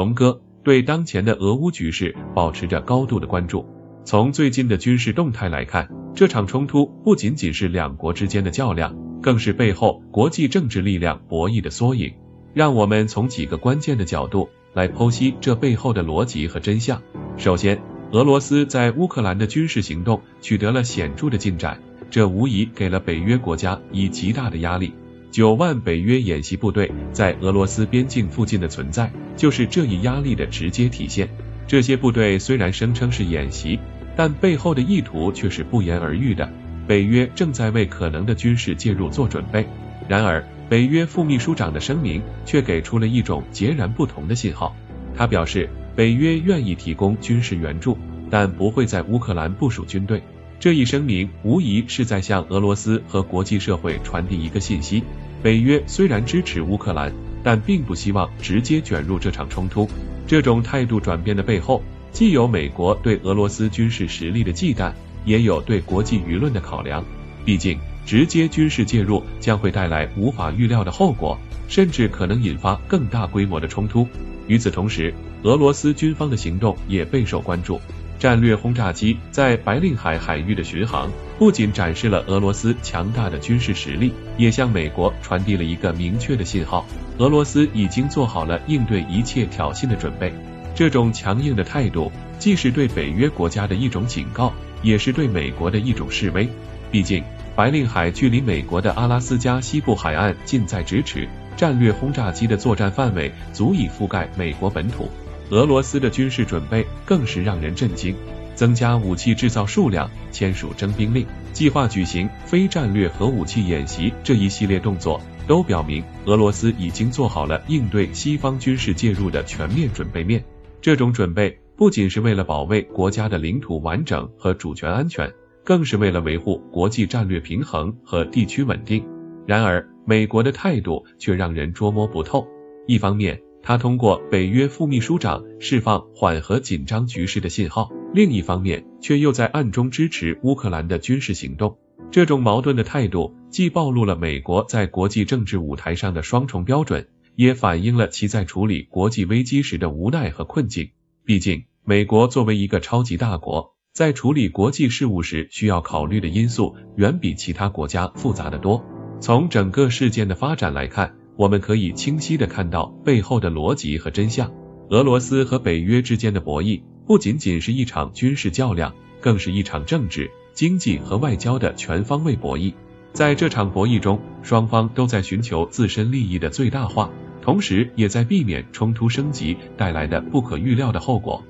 龙哥对当前的俄乌局势保持着高度的关注。从最近的军事动态来看，这场冲突不仅仅是两国之间的较量，更是背后国际政治力量博弈的缩影。让我们从几个关键的角度来剖析这背后的逻辑和真相。首先，俄罗斯在乌克兰的军事行动取得了显著的进展，这无疑给了北约国家以极大的压力。9万北约演习部队在俄罗斯边境附近的存在，就是这一压力的直接体现。这些部队虽然声称是演习，但背后的意图却是不言而喻的。北约正在为可能的军事介入做准备。然而，北约副秘书长的声明却给出了一种截然不同的信号。他表示，北约愿意提供军事援助，但不会在乌克兰部署军队。这一声明无疑是在向俄罗斯和国际社会传递一个信息：北约虽然支持乌克兰，但并不希望直接卷入这场冲突。这种态度转变的背后，既有美国对俄罗斯军事实力的忌惮，也有对国际舆论的考量。毕竟，直接军事介入将会带来无法预料的后果，甚至可能引发更大规模的冲突。与此同时，俄罗斯军方的行动也备受关注。战略轰炸机在白令海海域的巡航，不仅展示了俄罗斯强大的军事实力，也向美国传递了一个明确的信号：俄罗斯已经做好了应对一切挑衅的准备。这种强硬的态度，既是对北约国家的一种警告，也是对美国的一种示威。毕竟，白令海距离美国的阿拉斯加西部海岸近在咫尺，战略轰炸机的作战范围足以覆盖美国本土。俄罗斯的军事准备更是让人震惊，增加武器制造数量，签署征兵令，计划举行非战略核武器演习，这一系列动作都表明俄罗斯已经做好了应对西方军事介入的全面准备面。这种准备不仅是为了保卫国家的领土完整和主权安全，更是为了维护国际战略平衡和地区稳定。然而，美国的态度却让人捉摸不透。一方面，他通过北约副秘书长释放缓和紧张局势的信号，另一方面却又在暗中支持乌克兰的军事行动。这种矛盾的态度既暴露了美国在国际政治舞台上的双重标准，也反映了其在处理国际危机时的无奈和困境。毕竟，美国作为一个超级大国，在处理国际事务时需要考虑的因素远比其他国家复杂得多。从整个事件的发展来看，我们可以清晰地看到背后的逻辑和真相。俄罗斯和北约之间的博弈不仅仅是一场军事较量，更是一场政治、经济和外交的全方位博弈。在这场博弈中，双方都在寻求自身利益的最大化，同时也在避免冲突升级带来的不可预料的后果。